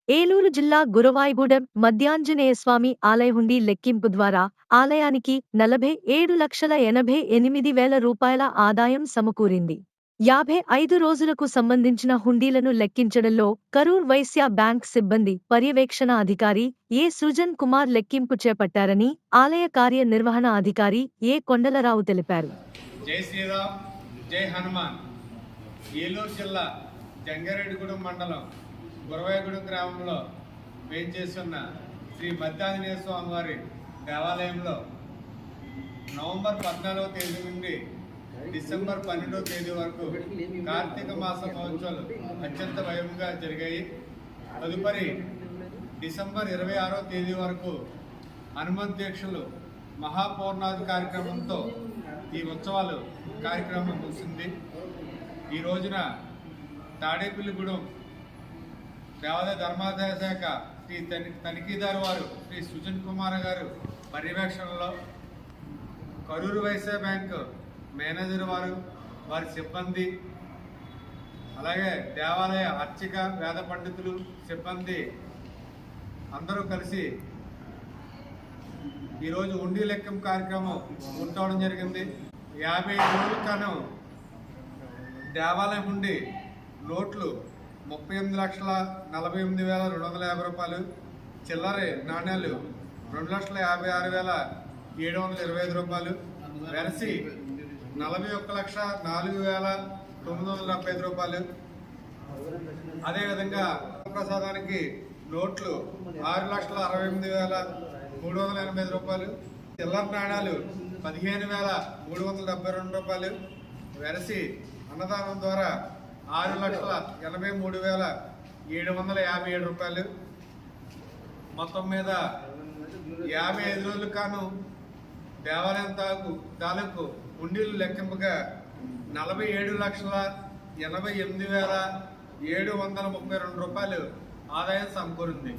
ఏలూరు జిల్లా గురవాయిగూడెం మధ్యాంజనేయస్వామి ఆలయ హుండీ లెక్కింపు ద్వారా ఆలయానికి 47,88,000 రూపాయల ఆదాయం సమకూరింది. 55 రోజులకు సంబంధించిన హుండీలను లెక్కించడంలో కరూర్ వైశ్య బ్యాంక్ సిబ్బంది పర్యవేక్షణ అధికారి ఏ సృజన్ కుమార్ లెక్కింపు చేపట్టారని ఆలయ కార్యనిర్వహణ అధికారి ఏ కొండలరావు తెలిపారు. జై శ్రీరామ్, జై హనుమాన్. ఏలూరు జిల్లా జంగారెడ్డిగూడెం మండలం గురవాయిగూడెం గ్రామంలో వేంచేస్తున్న శ్రీ మధ్యాంజనేయ స్వామి వారి దేవాలయంలో నవంబర్ 14వ తేదీ నుండి డిసెంబర్ 12వ తేదీ వరకు కార్తీక మాస మహోత్సవాలు అత్యంత వైభవంగా జరిగాయి. తదుపరి డిసెంబర్ 26వ తేదీ వరకు హనుమత్ దీక్షలు మహాపూర్ణాది కార్యక్రమంతో ఈ ఉత్సవాలు కార్యక్రమం ముగిసింది. ఈ రోజున తాడేపల్లిగూడెం దేవాదాయ ధర్మాదాయ శాఖ శ్రీ తనిఖీదారు వారు శ్రీ సుజన్ కుమార్ గారు పర్యవేక్షణలో కరూరు వైశ్య బ్యాంక్ మేనేజర్ వారి సిబ్బంది, అలాగే దేవాలయ అర్చక వేద పండితులు సిబ్బంది అందరూ కలిసి ఈరోజు హుండీ లెక్కింపు కార్యక్రమం పూర్తవడం జరిగింది. 55 రోజుల కాను దేవాలయం హుండీ నోట్లు 38,48,250 రూపాయలు, చిల్లర నాణ్యాలు 2,56,725 రూపాయలు, వెరసి 41,04,975 రూపాయలు. అదేవిధంగా ప్రసాదానికి నోట్లు 6,68,380 రూపాయలు, చిల్లర నాణ్యాలు 15,372 రూపాయలు, వెరసి అన్నదానం ద్వారా 6,83,757 రూపాయలు. మొత్తం మీద 55 రోజులు కాను దేవాలయం తాలూకు హుండీలు లెక్కింపుగా 47,88,732 రూపాయలు ఆదాయం సమకూరింది.